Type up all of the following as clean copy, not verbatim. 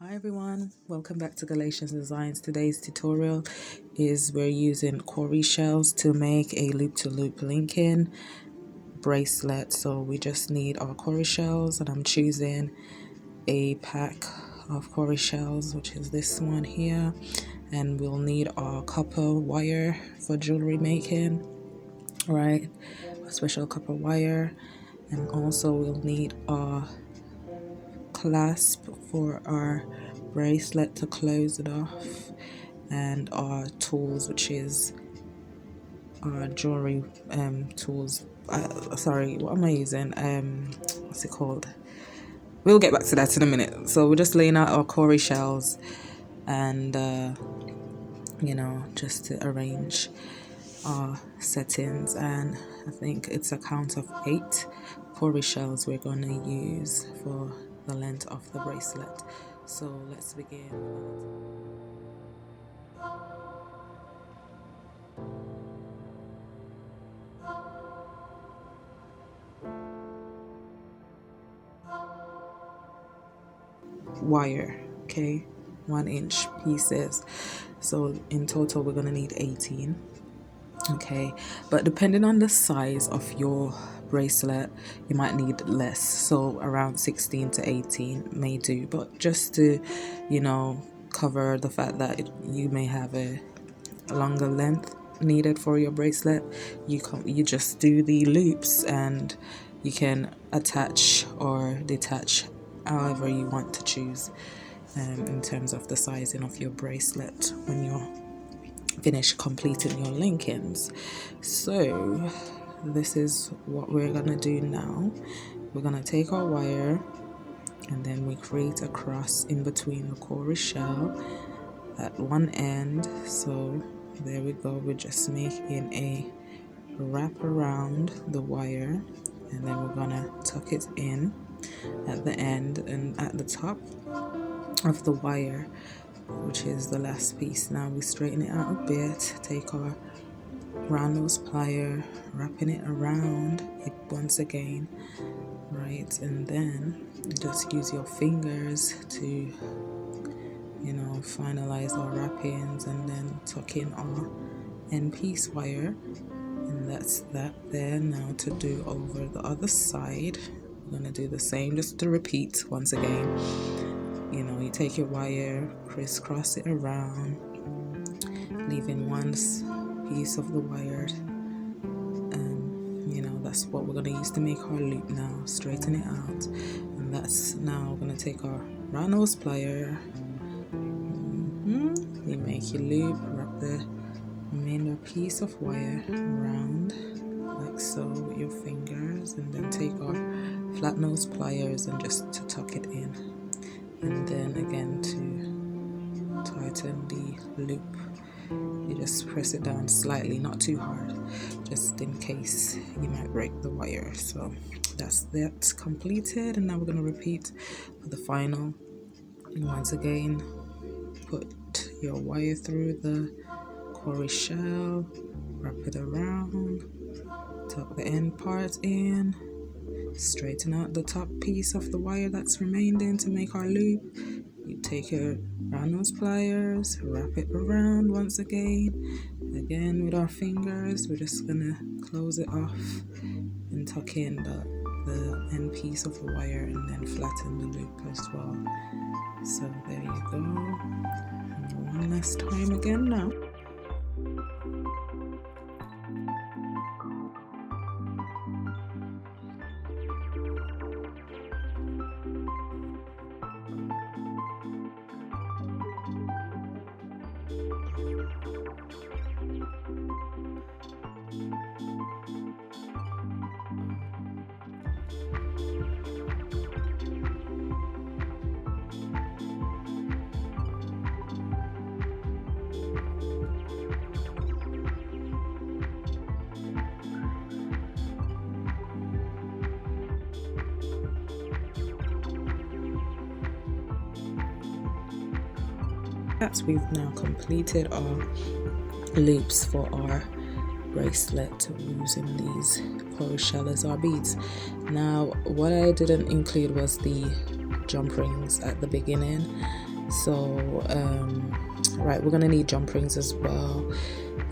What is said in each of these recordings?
Hi everyone, welcome back to Galatians Designs. Today's tutorial is we're using Cowrie shells to make a loop-to-loop linking bracelet. So we just need our Cowrie shells, and I'm choosing a pack of Cowrie shells, which is this one here, and we'll need our copper wire for jewelry making, right? A special copper wire, and also we'll need our clasp for our bracelet to close it off, and our tools, which is our jewelry tools. Sorry, what am I using? What's it called? We'll get back to that in a minute. So we're just laying out our Cowrie shells, and just to arrange our settings. And I think it's a count of 8 Cowrie shells we're going to use for the length of the bracelet. So let's begin. Wire, okay, 1-inch pieces. So in total we're going to need 18. Okay, but depending on the size of your bracelet, you might need less, so around 16 to 18 may do. But just to cover the fact that you may have a longer length needed for your bracelet, you just do the loops, and you can attach or detach however you want to choose in terms of the sizing of your bracelet when you're finish completing your linkings. So this is what we're gonna do now. We're gonna take our wire, and then we create a cross in between the Cowrie shell at one end. So there we go, we're just making a wrap around the wire, and then we're gonna tuck it in at the end and at the top of the wire, which is the last piece. Now we straighten it out a bit, take our round nose plier, wrapping it around it once again, right? And then just use your fingers to finalize our wrappings, and then tuck in our end piece wire, and that's that there. Now to do over the other side, we're going to do the same, just to repeat once again. You take your wire, crisscross it around, leaving one piece of the wire, and that's what we're going to use to make our loop. Now straighten it out, and that's now we're going to take our round nose plier, you make your loop, wrap the remainder piece of wire around like so with your fingers, and then take our flat nose pliers and just to tuck it in, and then again to tighten the loop, you just press it down slightly, not too hard, just in case you might break the wire. So that's that completed, and now we're going to repeat for the final. And once again, put your wire through the Cowrie shell, wrap it around, tuck the end part in, straighten out the top piece of the wire that's remained in to make our loop. You take your round nose pliers, wrap it around once again with our fingers. We're just gonna close it off and tuck in the end piece of the wire, and then flatten the loop as well. So there you go. And one last time again now. We've now completed our loops for our bracelet using these Cowrie shell as our beads. Now what I didn't include was the jump rings at the beginning, So right, we're gonna need jump rings as well,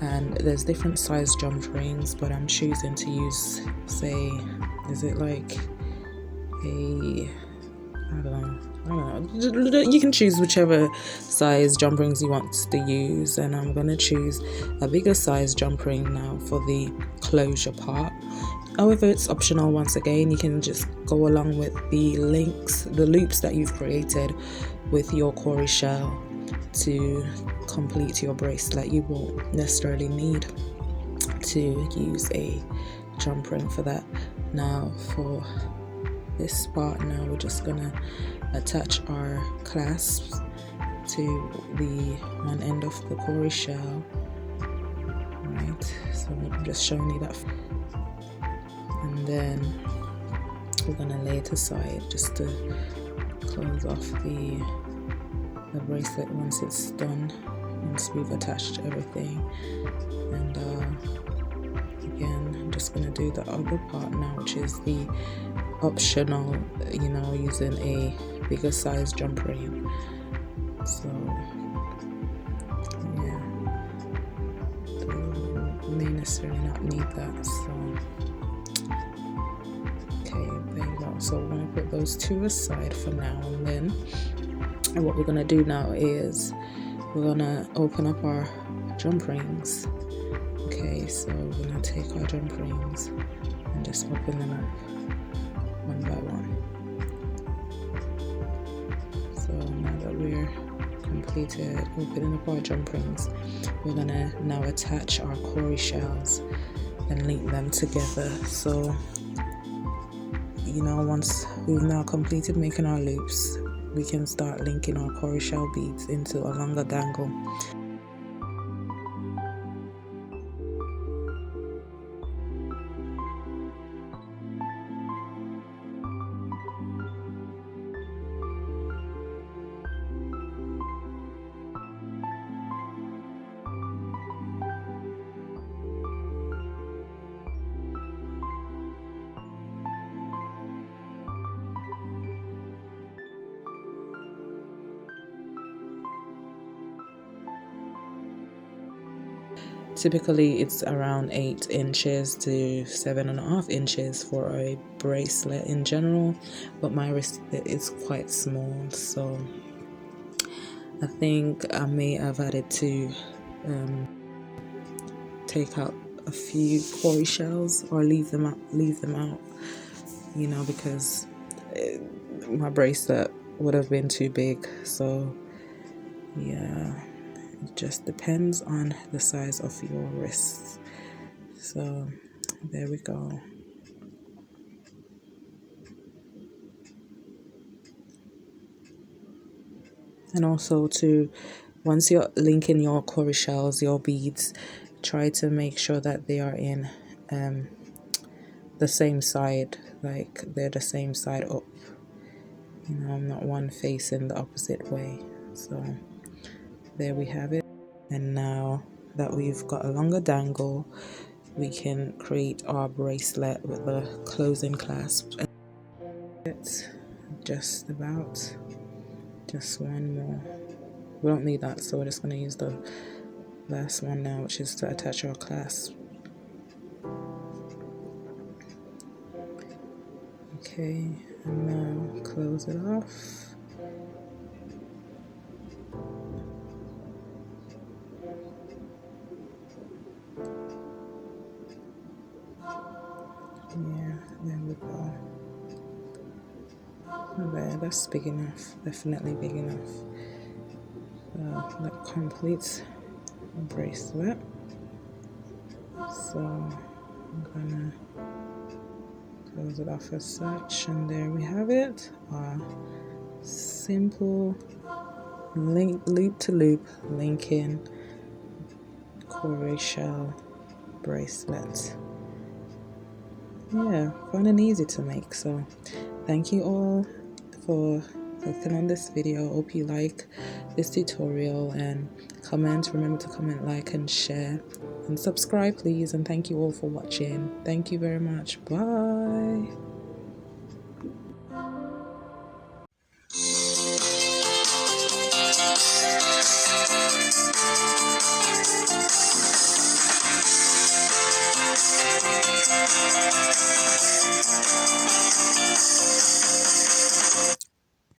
and there's different size jump rings, but I'm choosing to use, say, is it like a, I don't know, you can choose whichever size jump rings you want to use, and I'm gonna choose a bigger size jump ring now for the closure part. However, it's optional. Once again, you can just go along with the loops that you've created with your Cowrie Shell to complete your bracelet. You won't necessarily need to use a jump ring for that. Now for this part, now we're just gonna attach our clasps to the one end of the Cowrie Shell. Right, so I'm just showing you that, and then we're gonna lay it aside just to close off the bracelet once it's done, once we've attached everything. And again, I'm just gonna do the other part now, which is the optional, using a bigger size jump ring. So yeah, you may necessarily not need that. So okay, there you go. So we're gonna put those two aside for now, and then what we're gonna do now is we're gonna open up our jump rings. Okay, so we're gonna take our jump rings and just open them up one by one. So now that we're completed opening up our jump rings, we're gonna now attach our Cowrie shells and link them together. So once we've now completed making our loops, we can start linking our Cowrie shell beads into a longer dangle. Typically it's around 8 inches to 7.5 inches for a bracelet in general, but my wrist is quite small, so I think I may have added to take out a few Cowrie shells or leave them out, because my bracelet would have been too big. So yeah, it just depends on the size of your wrists. So there we go. And also once you're linking your Cowrie shells, your beads, try to make sure that they are in the same side, like they're the same side up, not one facing the opposite way. So there we have it. And now that we've got a longer dangle, we can create our bracelet with the closing clasp. It's just one more. We don't need that, so we're just going to use the last one now, which is to attach our clasp. Okay, and now close it off. Yeah, there we go. There, that's big enough, definitely big enough. That completes the bracelet. So I'm gonna close it off as such, and there we have it. Our simple loop to loop linking Cowrie shell bracelet. Yeah, fun and easy to make. So thank you all for clicking on this video. Hope you like this tutorial, and remember to comment, like, and share, and subscribe please. And thank you all for watching. Thank you very much. Bye.